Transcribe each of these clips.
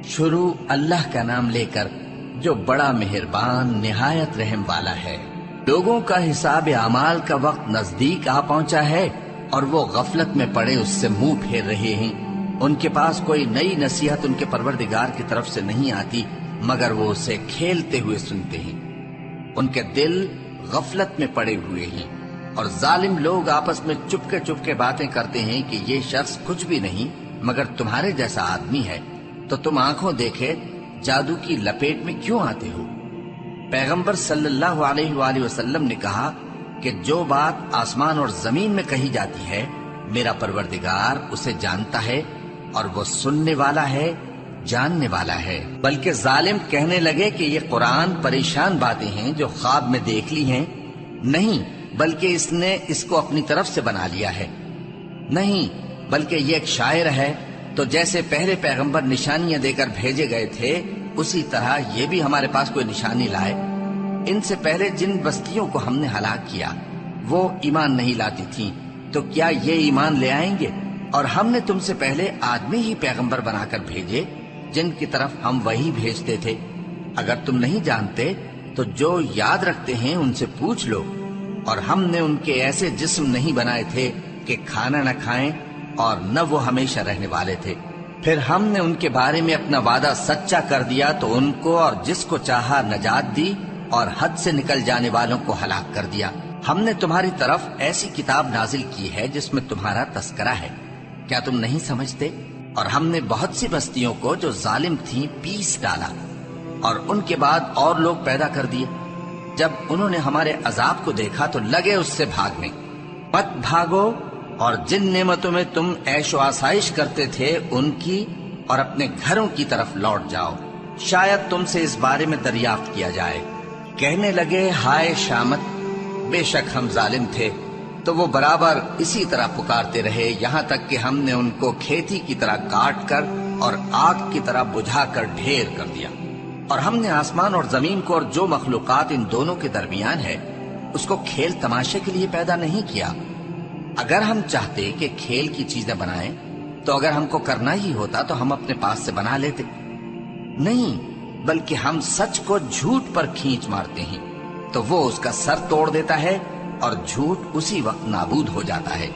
شروع اللہ کا نام لے کر جو بڑا مہربان نہایت رحم والا ہے۔ لوگوں کا حساب اعمال کا وقت نزدیک آ پہنچا ہے اور وہ غفلت میں پڑے اس سے منہ پھیر رہے ہیں۔ ان کے پاس کوئی نئی نصیحت ان کے پروردگار کی طرف سے نہیں آتی مگر وہ اسے کھیلتے ہوئے سنتے ہیں۔ ان کے دل غفلت میں پڑے ہوئے ہیں اور ظالم لوگ آپس میں چپکے باتیں کرتے ہیں کہ یہ شخص کچھ بھی نہیں مگر تمہارے جیسا آدمی ہے، تو تم آنکھوں دیکھے جادو کی لپیٹ میں کیوں آتے ہو؟ پیغمبر صلی اللہ علیہ وآلہ وسلم نے کہا کہ جو بات آسمان اور زمین میں کہی جاتی ہے میرا پروردگار اسے جانتا ہے اور وہ سننے والا ہے، جاننے والا ہے۔ بلکہ ظالم کہنے لگے کہ یہ قرآن پریشان باتیں ہیں جو خواب میں دیکھ لی ہیں، نہیں بلکہ اس نے اس کو اپنی طرف سے بنا لیا ہے، نہیں بلکہ یہ ایک شاعر ہے۔ تو جیسے پہلے پیغمبر نشانیاں دے کر بھیجے گئے تھے اسی طرح یہ بھی ہمارے پاس کوئی نشانی لائے۔ ان سے پہلے جن بستیوں کو ہم نے ہلاک کیا وہ ایمان نہیں لاتی تھیں، تو کیا یہ ایمان لے آئیں گے؟ اور ہم نے تم سے پہلے آدمی ہی پیغمبر بنا کر بھیجے جن کی طرف ہم وہی بھیجتے تھے۔ اگر تم نہیں جانتے تو جو یاد رکھتے ہیں ان سے پوچھ لو۔ اور ہم نے ان کے ایسے جسم نہیں بنائے تھے کہ کھانا نہ کھائیں اور نہ وہ ہمیشہ رہنے والے تھے۔ پھر ہم نے ان کے بارے میں اپنا وعدہ سچا کر دیا تو ان کو اور جس کو چاہا نجات دی اور حد سے نکل جانے والوں کو ہلاک کر دیا۔ ہم نے تمہاری طرف ایسی کتاب نازل کی ہے جس میں تمہارا تذکرہ ہے، کیا تم نہیں سمجھتے؟ اور ہم نے بہت سی بستیوں کو جو ظالم تھیں پیس ڈالا اور ان کے بعد اور لوگ پیدا کر دیے۔ جب انہوں نے ہمارے عذاب کو دیکھا تو لگے اس سے بھاگنے۔ مت بھاگو اور جن نعمتوں میں تم عیش و آسائش کرتے تھے ان کی اور اپنے گھروں کی طرف لوٹ جاؤ، شاید تم سے اس بارے میں دریافت کیا جائے۔ کہنے لگے ہائے شامت، بے شک ہم ظالم تھے۔ تو وہ برابر اسی طرح پکارتے رہے یہاں تک کہ ہم نے ان کو کھیتی کی طرح کاٹ کر اور آگ کی طرح بجھا کر ڈھیر کر دیا۔ اور ہم نے آسمان اور زمین کو اور جو مخلوقات ان دونوں کے درمیان ہے اس کو کھیل تماشے کے لیے پیدا نہیں کیا۔ اگر ہم چاہتے کہ کھیل کی چیزیں بنائیں تو اگر ہم کو کرنا ہی ہوتا تو ہم اپنے پاس سے بنا لیتے، نہیں بلکہ ہم سچ کو جھوٹ پر کھینچ مارتے ہیں تو وہ اس کا سر توڑ دیتا ہے اور جھوٹ اسی وقت نابود ہو جاتا ہے۔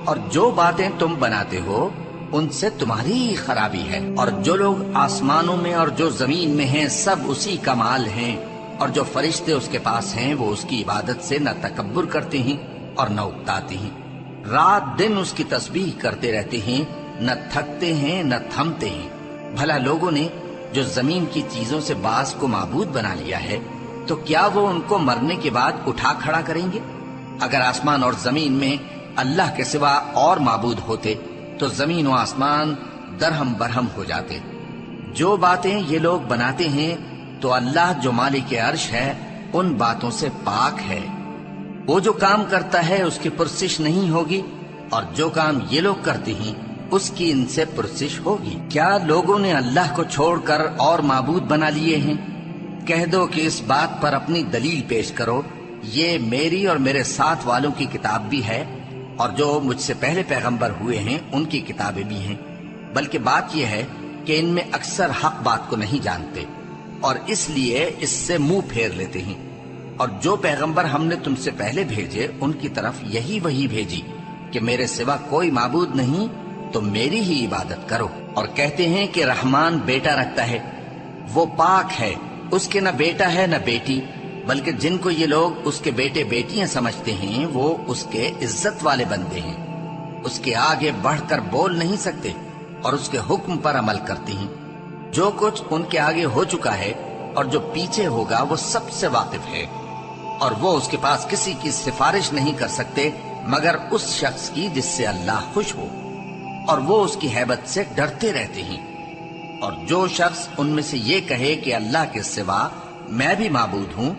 اور جو باتیں تم بناتے ہو ان سے تمہاری ہی خرابی ہے۔ اور جو لوگ آسمانوں میں اور جو زمین میں ہیں سب اسی کا مال ہیں، اور جو فرشتے اس کے پاس ہیں وہ اس کی عبادت سے نہ تکبر کرتے ہیں اور نہ اکتاتے ہیں، رات دن اس کی تسبیح کرتے رہتے ہیں، نہ تھکتے ہیں نہ تھمتے ہیں۔ بھلا لوگوں نے جو زمین کی چیزوں سے بعض کو معبود بنا لیا ہے تو کیا وہ ان کو مرنے کے بعد اٹھا کھڑا کریں گے؟ اگر آسمان اور زمین میں اللہ کے سوا اور معبود ہوتے تو زمین و آسمان درہم برہم ہو جاتے۔ جو باتیں یہ لوگ بناتے ہیں تو اللہ جو مالک عرش ہے ان باتوں سے پاک ہے۔ وہ جو کام کرتا ہے اس کی پرسش نہیں ہوگی، اور جو کام یہ لوگ کرتے ہیں اس کی ان سے پرسش ہوگی۔ کیا لوگوں نے اللہ کو چھوڑ کر اور معبود بنا لیے ہیں؟ کہہ دو کہ اس بات پر اپنی دلیل پیش کرو، یہ میری اور میرے ساتھ والوں کی کتاب بھی ہے اور جو مجھ سے پہلے پیغمبر ہوئے ہیں ان کی کتابیں بھی ہیں۔ بلکہ بات یہ ہے کہ ان میں اکثر حق بات کو نہیں جانتے اور اس لیے اس سے منہ پھیر لیتے ہیں۔ اور جو پیغمبر ہم نے تم سے پہلے بھیجے ان کی طرف یہی وحی بھیجی کہ میرے سوا کوئی معبود نہیں تو میری ہی عبادت کرو۔ اور کہتے ہیں کہ رحمان بیٹا رکھتا ہے، وہ پاک ہے، اس کے نہ بیٹا ہے نہ بیٹی، بلکہ جن کو یہ لوگ اس کے بیٹے بیٹیاں سمجھتے ہیں وہ اس کے عزت والے بندے ہیں، اس کے آگے بڑھ کر بول نہیں سکتے اور اس کے حکم پر عمل کرتے ہیں۔ جو کچھ ان کے آگے ہو چکا ہے اور جو پیچھے ہوگا وہ سب سے واقف ہے، اور وہ اس کے پاس کسی کی سفارش نہیں کر سکتے مگر اس شخص کی جس سے اللہ خوش ہو، اور وہ اس کی ہیبت سے ڈرتے رہتے ہیں۔ اور جو شخص ان میں سے یہ کہے کہ اللہ کے سوا میں بھی معبود ہوں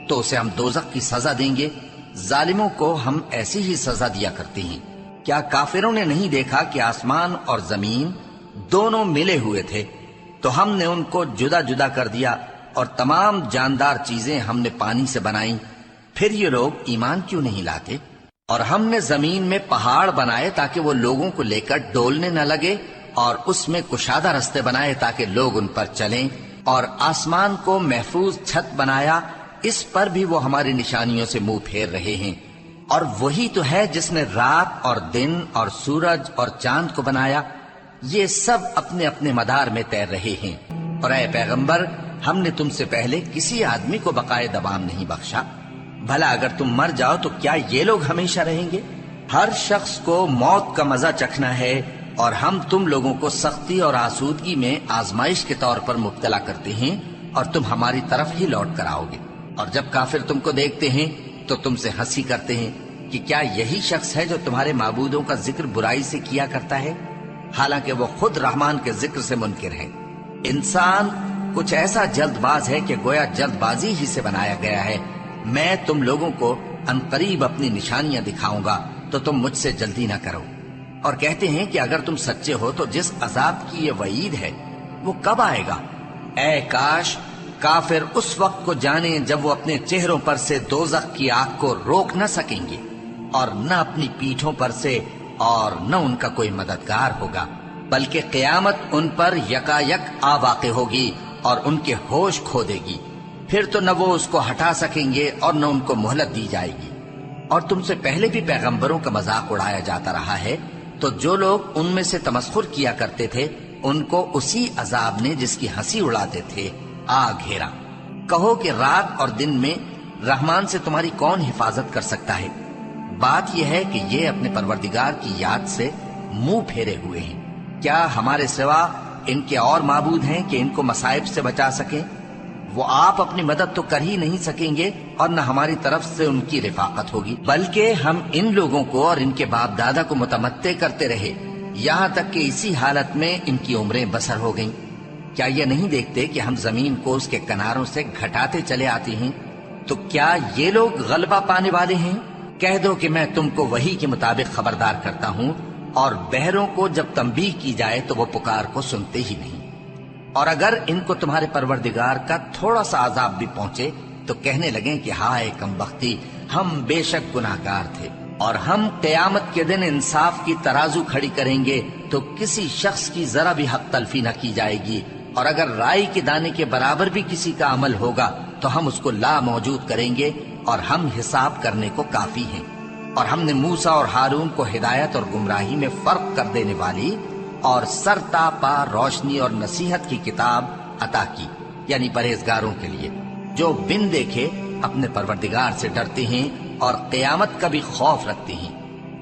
تو اسے ہم دوزخ کی سزا دیں گے۔ ظالموں کو ہم ایسی ہی سزا دیا کرتے ہیں۔ کیا کافروں نے نہیں دیکھا کہ آسمان اور زمین دونوں ملے ہوئے تھے تو ہم نے ان کو جدا جدا کر دیا، اور تمام جاندار چیزیں ہم نے پانی سے بنائیں، پھر یہ لوگ ایمان کیوں نہیں لاتے؟ اور ہم نے زمین میں پہاڑ بنائے تاکہ وہ لوگوں کو لے کر ڈولنے نہ لگے، اور اس میں کشادہ رستے بنائے تاکہ لوگ ان پر چلیں، اور آسمان کو محفوظ چھت بنایا، اس پر بھی وہ ہماری نشانیوں سے منہ پھیر رہے ہیں۔ اور وہی تو ہے جس نے رات اور دن اور سورج اور چاند کو بنایا، یہ سب اپنے اپنے مدار میں تیر رہے ہیں۔ اور اے پیغمبر، ہم نے تم سے پہلے کسی آدمی کو بقائے دوام نہیں بخشا، بھلا اگر تم مر جاؤ تو کیا یہ لوگ ہمیشہ رہیں گے؟ ہر شخص کو موت کا مزہ چکھنا ہے، اور ہم تم لوگوں کو سختی اور آسودگی میں آزمائش کے طور پر مبتلا کرتے ہیں، اور تم ہماری طرف ہی لوٹ کر آؤ گے۔ اور جب کافر تم کو دیکھتے ہیں تو تم سے ہنسی کرتے ہیں کہ کیا یہی شخص ہے جو تمہارے معبودوں کا ذکر برائی سے کیا کرتا ہے، حالانکہ وہ خود رحمان کے ذکر سے منکر ہے۔ انسان کچھ ایسا جلد باز ہے کہ گویا جلد بازی ہی سے بنایا گیا ہے۔ میں تم لوگوں کو عنقریب اپنی نشانیاں دکھاؤں گا تو تم مجھ سے جلدی نہ کرو۔ اور کہتے ہیں کہ اگر تم سچے ہو تو جس عذاب کی یہ وعید ہے وہ کب آئے گا؟ اے کاش کافر اس وقت کو جانیں جب وہ اپنے چہروں پر سے دوزخ کی آگ کو روک نہ سکیں گے، اور نہ اپنی پیٹھوں پر سے، اور نہ ان کا کوئی مددگار ہوگا، بلکہ قیامت ان پر یکا یک آ واقع ہوگی اور ان کے ہوش کھو دے گی۔ پھر تو نہ وہ اس کو ہٹا سکیں گے اور نہ ان کو مہلت دی جائے گی۔ اور تم سے پہلے بھی پیغمبروں کا مذاق اڑایا جاتا رہا ہے، تو جو لوگ ان میں سے تمسخر کیا کرتے تھے ان کو اسی عذاب نے جس کی ہنسی اڑاتے تھے آ گھیرا۔ کہو کہ رات اور دن میں رحمان سے تمہاری کون حفاظت کر سکتا ہے؟ بات یہ ہے کہ یہ اپنے پروردگار کی یاد سے منہ پھیرے ہوئے ہیں۔ کیا ہمارے سوا ان کے اور معبود ہیں کہ ان کو مصائب سے بچا سکیں؟ وہ آپ اپنی مدد تو کر ہی نہیں سکیں گے، اور نہ ہماری طرف سے ان کی رفاقت ہوگی، بلکہ ہم ان لوگوں کو اور ان کے باپ دادا کو متمتع کرتے رہے، یہاں تک کہ اسی حالت میں ان کی عمریں بسر ہو گئیں۔ کیا یہ نہیں دیکھتے کہ ہم زمین کو اس کے کناروں سے گھٹاتے چلے آتے ہیں؟ تو کیا یہ لوگ غلبہ پانے والے ہیں؟ کہہ دو کہ میں تم کو وحی کے مطابق خبردار کرتا ہوں، اور بہروں کو جب تنبیہ کی جائے تو وہ پکار کو سنتے ہی نہیں۔ اور اگر ان کو تمہارے پروردگار کا تھوڑا سا عذاب بھی پہنچے تو کہنے لگیں کہ ہائے کم بختی، ہم بے شک گناہگار تھے۔ اور ہم قیامت کے دن انصاف کی ترازو کھڑی کریں گے تو کسی شخص کی ذرا بھی حق تلفی نہ کی جائے گی، اور اگر رائی کے دانے کے برابر بھی کسی کا عمل ہوگا تو ہم اس کو لا موجود کریں گے، اور ہم حساب کرنے کو کافی ہیں۔ اور ہم نے موسیٰ اور ہارون کو ہدایت اور گمراہی میں فرق کر دینے والی اور سر تا پا روشنی اور نصیحت کی کتاب عطا کی، یعنی پرہیزگاروں کے لیے جو بن دیکھے اپنے پروردگار سے ڈرتے ہیں اور قیامت کا بھی خوف رکھتے ہیں۔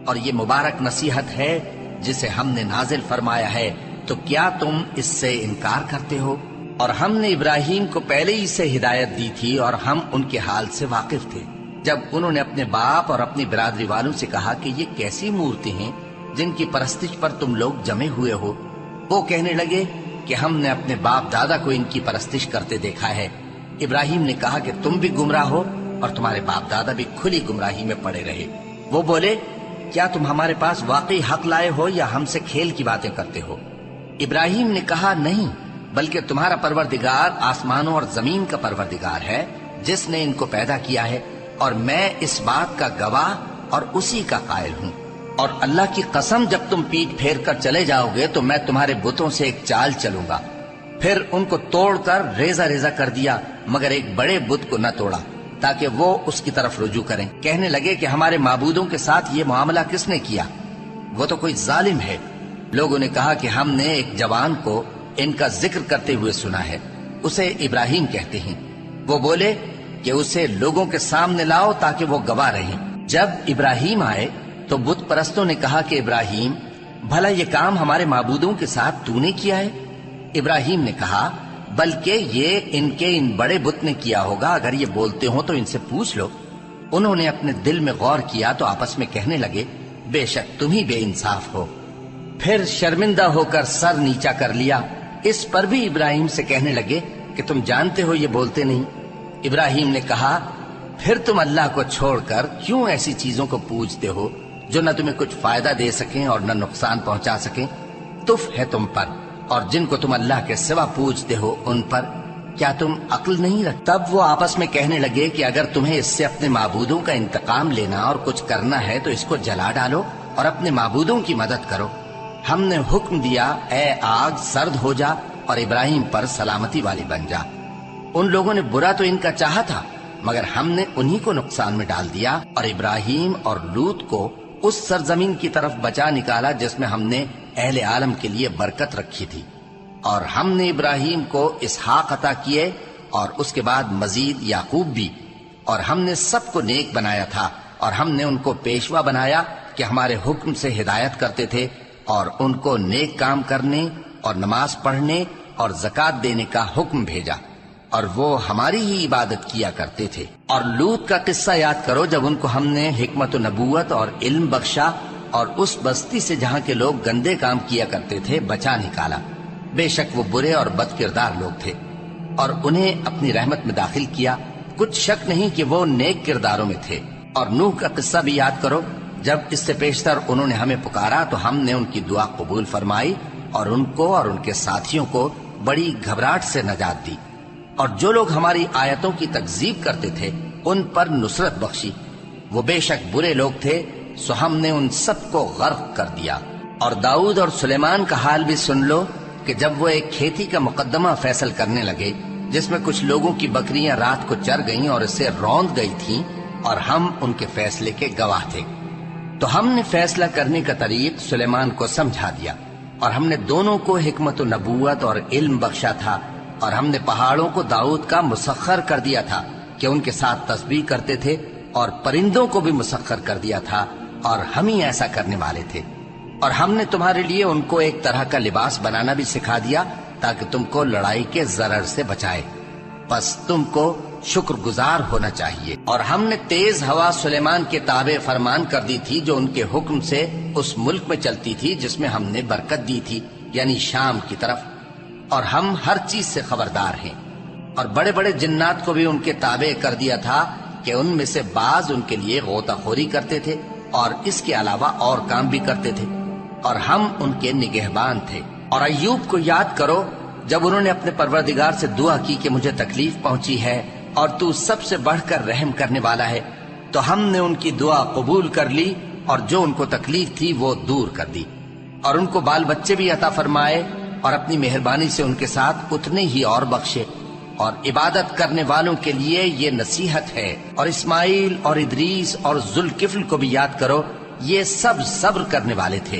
اور یہ مبارک نصیحت ہے جسے ہم نے نازل فرمایا ہے، تو کیا تم اس سے انکار کرتے ہو؟ اور ہم نے ابراہیم کو پہلے ہی سے ہدایت دی تھی، اور ہم ان کے حال سے واقف تھے جب انہوں نے اپنے باپ اور اپنی برادری والوں سے کہا کہ یہ کیسی مورتی ہیں جن کی پرستش پر تم لوگ جمے ہوئے ہو۔ وہ کہنے لگے کہ ہم نے اپنے باپ دادا کو ان کی پرستش کرتے دیکھا ہے۔ ابراہیم نے کہا کہ تم بھی گمراہ ہو اور تمہارے باپ دادا بھی کھلی گمراہی میں پڑے رہے۔ وہ بولے کیا تم ہمارے پاس واقعی حق لائے ہو یا ہم سے کھیل کی باتیں کرتے ہو؟ ابراہیم نے کہا نہیں، بلکہ تمہارا پروردگار آسمانوں اور زمین کا پروردگار ہے جس نے ان کو پیدا کیا ہے، اور میں اس بات کا گواہ اور اسی کا قائل ہوں۔ اور اللہ کی قسم جب تم پیٹ پھیر کر چلے جاؤ گے تو میں تمہارے بتوں سے ایک چال چلوں گا۔ پھر ان کو توڑ کر ریزہ ریزہ کر دیا، مگر ایک بڑے بت کو نہ توڑا تاکہ وہ اس کی طرف رجوع کریں۔ کہنے لگے کہ ہمارے معبودوں کے ساتھ یہ معاملہ کس نے کیا؟ وہ تو کوئی ظالم ہے۔ لوگوں نے کہا کہ ہم نے ایک جوان کو ان کا ذکر کرتے ہوئے سنا ہے، اسے ابراہیم کہتے ہیں۔ وہ بولے کہ اسے لوگوں کے سامنے لاؤ تاکہ وہ گواہ رہیں۔ جب ابراہیم آئے تو بت پرستوں نے کہا کہ ابراہیم، بھلا یہ کام ہمارے معبودوں کے ساتھ تو نے کیا ہے؟ ابراہیم نے کہا بلکہ یہ ان بڑے بت نے کیا ہوگا، اگر یہ بولتے ہوں تو ان سے پوچھ لو۔ انہوں نے اپنے دل میں غور کیا تو آپس میں کہنے لگے بے شک تم ہی بے انصاف ہو۔ پھر شرمندہ ہو کر سر نیچا کر لیا۔ اس پر بھی ابراہیم سے کہنے لگے کہ تم جانتے ہو یہ بولتے نہیں۔ ابراہیم نے کہا پھر تم اللہ کو چھوڑ کر کیوں ایسی چیزوں کو پوجتے ہو جو نہ تمہیں کچھ فائدہ دے سکیں اور نہ نقصان پہنچا سکیں؟ تف ہے تم پر اور جن کو تم اللہ کے سوا پوجتے ہو ان پر، کیا تم عقل نہیں رکھتے؟ تب وہ آپس میں کہنے لگے کہ اگر تمہیں اس سے اپنے معبودوں کا انتقام لینا اور کچھ کرنا ہے تو اس کو جلا ڈالو اور اپنے معبودوں کی مدد کرو۔ ہم نے حکم دیا اے آگ سرد ہو جا اور ابراہیم پر سلامتی والی بن جا۔ ان لوگوں نے برا تو ان کا چاہا تھا، مگر ہم نے انہی کو نقصان میں ڈال دیا اور ابراہیم اور لوط کو اس سرزمین کی طرف بچا نکالا جس میں ہم نے اہل عالم کے لیے برکت رکھی تھی۔ اور ہم نے ابراہیم کو اسحاق عطا کیے اور اس کے بعد مزید یعقوب بھی، اور ہم نے سب کو نیک بنایا تھا، اور ہم نے ان کو پیشوا بنایا کہ ہمارے حکم سے ہدایت کرتے تھے، اور ان کو نیک کام کرنے اور نماز پڑھنے اور زکوٰۃ دینے کا حکم بھیجا، اور وہ ہماری ہی عبادت کیا کرتے تھے۔ اور لوط کا قصہ یاد کرو جب ان کو ہم نے حکمت و نبوت اور علم بخشا اور اس بستی سے جہاں کے لوگ گندے کام کیا کرتے تھے بچا نکالا۔ بے شک وہ برے اور بد کردار لوگ تھے، اور انہیں اپنی رحمت میں داخل کیا، کچھ شک نہیں کہ وہ نیک کرداروں میں تھے۔ اور نوح کا قصہ بھی یاد کرو، جب اس سے پیشتر انہوں نے ہمیں پکارا تو ہم نے ان کی دعا قبول فرمائی اور ان کو اور ان کے ساتھیوں کو بڑی گھبراہٹ سے نجات دی۔ اور جو لوگ ہماری آیتوں کی تکذیب کرتے تھے ان پر نصرت بخشی، وہ بے شک برے لوگ تھے، سو ہم نے ان سب کو غرق کر دیا۔ اور داؤد اور سلیمان کا حال بھی سن لو کہ جب وہ ایک کھیتی کا مقدمہ فیصل کرنے لگے جس میں کچھ لوگوں کی بکریاں رات کو چر گئیں اور اسے روند گئی تھیں، اور ہم ان کے فیصلے کے گواہ تھے، تو ہم نے فیصلہ کرنے کا طریق سلیمان کو سمجھا دیا، اور ہم نے دونوں کو حکمت و نبوت اور علم بخشا تھا، اور ہم نے پہاڑوں کو داؤد کا مسخر کر دیا تھا کہ ان کے ساتھ تسبیح کرتے تھے، اور پرندوں کو بھی مسخر کر دیا تھا، اور ہم ہی ایسا کرنے والے تھے۔ اور ہم نے تمہارے لیے ان کو ایک طرح کا لباس بنانا بھی سکھا دیا تاکہ تم کو لڑائی کے ضرر سے بچائے، بس تم کو شکر گزار ہونا چاہیے۔ اور ہم نے تیز ہوا سلیمان کے تابع فرمان کر دی تھی جو ان کے حکم سے اس ملک میں چلتی تھی جس میں ہم نے برکت دی تھی، یعنی شام کی طرف، اور ہم ہر چیز سے خبردار ہیں۔ اور بڑے بڑے جنات کو بھی ان کے تابع کر دیا تھا کہ ان میں سے بعض ان کے لیے غوطہ خوری کرتے تھے اور اس کے علاوہ اور کام بھی کرتے تھے، اور ہم ان کے نگہبان تھے۔ اور ایوب کو یاد کرو جب انہوں نے اپنے پروردگار سے دعا کی کہ مجھے تکلیف پہنچی ہے اور تو سب سے بڑھ کر رحم کرنے والا ہے، تو ہم نے ان کی دعا قبول کر لی اور جو ان کو تکلیف تھی وہ دور کر دی، اور ان کو بال بچے بھی عطا فرمائے، اور اپنی مہربانی سے ان کے ساتھ اتنے ہی اور بخشے۔ اور عبادت کرنے والوں کے لیے یہ نصیحت ہے۔ اور اسماعیل اور ادریس اور ذوالکفل کو بھی یاد کرو، یہ سب صبر کرنے والے تھے،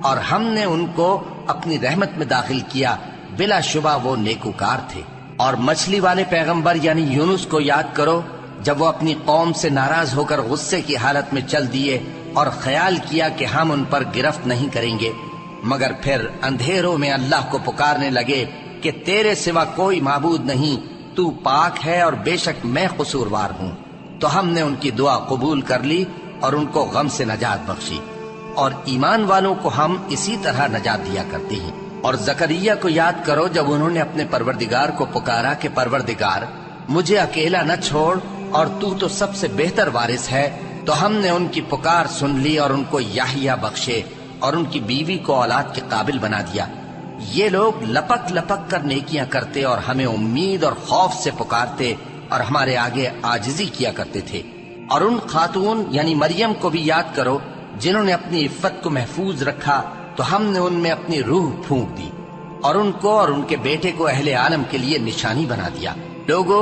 اور ہم نے ان کو اپنی رحمت میں داخل کیا، بلا شبہ وہ نیکوکار تھے۔ اور مچھلی والے پیغمبر یعنی یونس کو یاد کرو جب وہ اپنی قوم سے ناراض ہو کر غصے کی حالت میں چل دیے اور خیال کیا کہ ہم ان پر گرفت نہیں کریں گے، مگر پھر اندھیروں میں اللہ کو پکارنے لگے کہ تیرے سوا کوئی معبود نہیں، تو پاک ہے اور بے شک میں قصوروار ہوں، تو ہم نے ان کی دعا قبول کر لی اور ان کو غم سے نجات بخشی۔ اور ایمان والوں کو ہم اسی طرح نجات دیا کرتے ہیں۔ اور زکریا کو یاد کرو جب انہوں نے اپنے پروردگار کو پکارا کہ پروردگار مجھے اکیلا نہ چھوڑ اور تو سب سے بہتر وارث ہے، تو ہم نے ان کی پکار سن لی اور ان کو یحییٰ بخشے اور ان کی بیوی کو اولاد کے قابل بنا دیا۔ یہ لوگ لپک لپک کر نیکیاں کرتے اور ہمیں امید اور خوف سے پکارتے اور ہمارے آگے عاجزی کیا کرتے تھے۔ اور ان خاتون یعنی مریم کو بھی یاد کرو جنہوں نے اپنی عفت کو محفوظ رکھا، تو ہم نے ان میں اپنی روح پھونک دی اور ان کو اور ان کے بیٹے کو اہل عالم کے لیے نشانی بنا دیا۔ لوگو،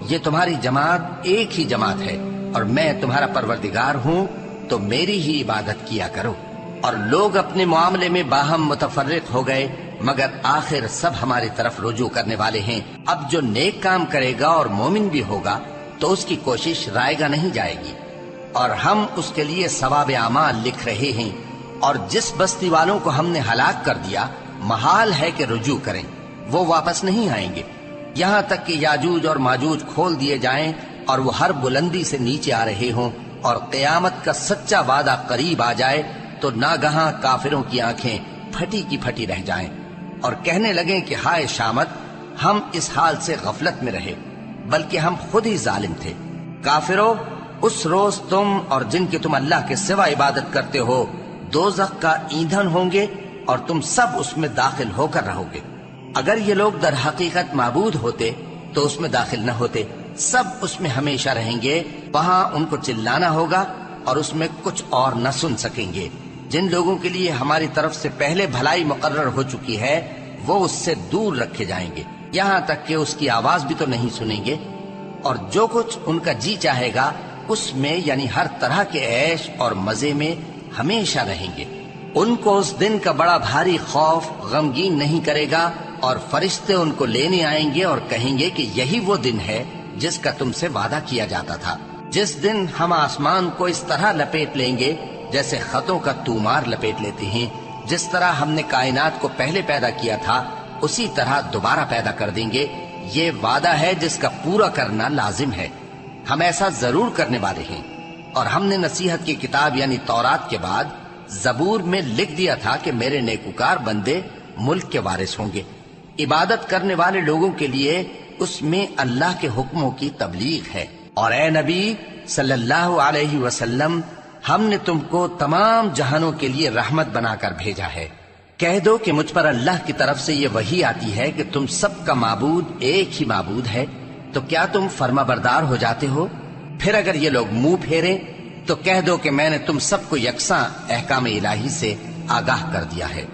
یہ تمہاری جماعت ایک ہی جماعت ہے اور میں تمہارا پروردگار ہوں، تو میری ہی عبادت کیا کرو۔ اور لوگ اپنے معاملے میں باہم متفرق ہو گئے، مگر آخر سب ہماری طرف رجوع کرنے والے ہیں۔ اب جو نیک کام کرے گا اور مومن بھی ہوگا تو اس کی کوشش رائے گا نہیں جائے گی، اور ہم اس کے لیے ثواب اعمال لکھ رہے ہیں۔ اور جس بستی والوں کو ہم نے ہلاک کر دیا محال ہے کہ رجوع کریں، وہ واپس نہیں آئیں گے، یہاں تک کہ یاجوج اور ماجوج کھول دیے جائیں اور وہ ہر بلندی سے نیچے آ رہے ہوں، اور قیامت کا سچا وعدہ قریب آ جائے تو ناگہاں کافروں کی آنکھیں پھٹی کی پھٹی رہ جائیں اور کہنے لگیں کہ ہائے شامت، ہم اس حال سے غفلت میں رہے، بلکہ ہم خود ہی ظالم تھے۔ کافرو، اس روز تم اور جن کی تم اللہ کے سوا عبادت کرتے ہو دوزخ کا ایندھن ہوں گے اور تم سب اس میں داخل ہو کر رہو گے۔ اگر یہ لوگ در حقیقت معبود ہوتے تو اس میں داخل نہ ہوتے، سب اس میں ہمیشہ رہیں گے، وہاں ان کو چلانا ہوگا اور اس میں کچھ اور نہ سن سکیں گے۔ جن لوگوں کے لیے ہماری طرف سے پہلے بھلائی مقرر ہو چکی ہے وہ اس سے دور رکھے جائیں گے، یہاں تک کہ اس کی آواز بھی تو نہیں سنیں گے، اور جو کچھ ان کا جی چاہے گا اس میں یعنی ہر طرح کے عیش اور مزے میں ہمیشہ رہیں گے۔ ان کو اس دن کا بڑا بھاری خوف غمگین نہیں کرے گا، اور فرشتے ان کو لینے آئیں گے اور کہیں گے کہ یہی وہ دن ہے جس کا تم سے وعدہ کیا جاتا تھا، جس دن ہم آسمان کو اس طرح لپیٹ لیں گے جیسے خطوں کا تومار لپیٹ لیتے ہیں، جس طرح ہم نے کائنات کو پہلے پیدا کیا تھا اسی طرح دوبارہ پیدا کر دیں گے۔ یہ وعدہ ہے جس کا پورا کرنا لازم ہے، ہم ایسا ضرور کرنے والے ہیں۔ اور ہم نے نصیحت کی کتاب یعنی تورات کے بعد زبور میں لکھ دیا تھا کہ میرے نیکوکار بندے ملک کے وارث ہوں گے۔ عبادت کرنے والے لوگوں کے لیے اس میں اللہ کے حکموں کی تبلیغ ہے۔ اور اے نبی صلی اللہ علیہ وسلم، ہم نے تم کو تمام جہانوں کے لیے رحمت بنا کر بھیجا ہے۔ کہہ دو کہ مجھ پر اللہ کی طرف سے یہ وحی آتی ہے کہ تم سب کا معبود ایک ہی معبود ہے، تو کیا تم فرما بردار ہو جاتے ہو؟ پھر اگر یہ لوگ منہ پھیریں تو کہہ دو کہ میں نے تم سب کو یکساں احکام الہی سے آگاہ کر دیا ہے،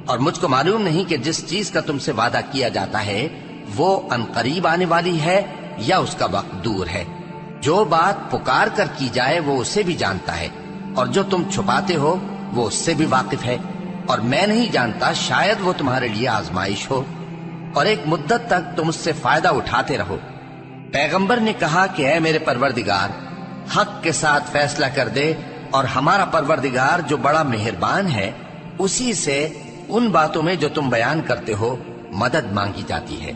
اور مجھ کو معلوم نہیں کہ جس چیز کا تم سے وعدہ کیا جاتا ہے وہ عنقریب آنے والی ہے یا اس کا وقت دور ہے۔ جو بات پکار کر کی جائے وہ اسے بھی جانتا ہے، اور جو تم چھپاتے ہو وہ اس سے بھی واقف ہے، اور میں نہیں جانتا شاید وہ تمہارے لیے آزمائش ہو، اور ایک مدت تک تم اس سے فائدہ اٹھاتے رہو۔ پیغمبر نے کہا کہ اے میرے پروردگار، حق کے ساتھ فیصلہ کر دے، اور ہمارا پروردگار جو بڑا مہربان ہے اسی سے ان باتوں میں جو تم بیان کرتے ہو مدد مانگی جاتی ہے۔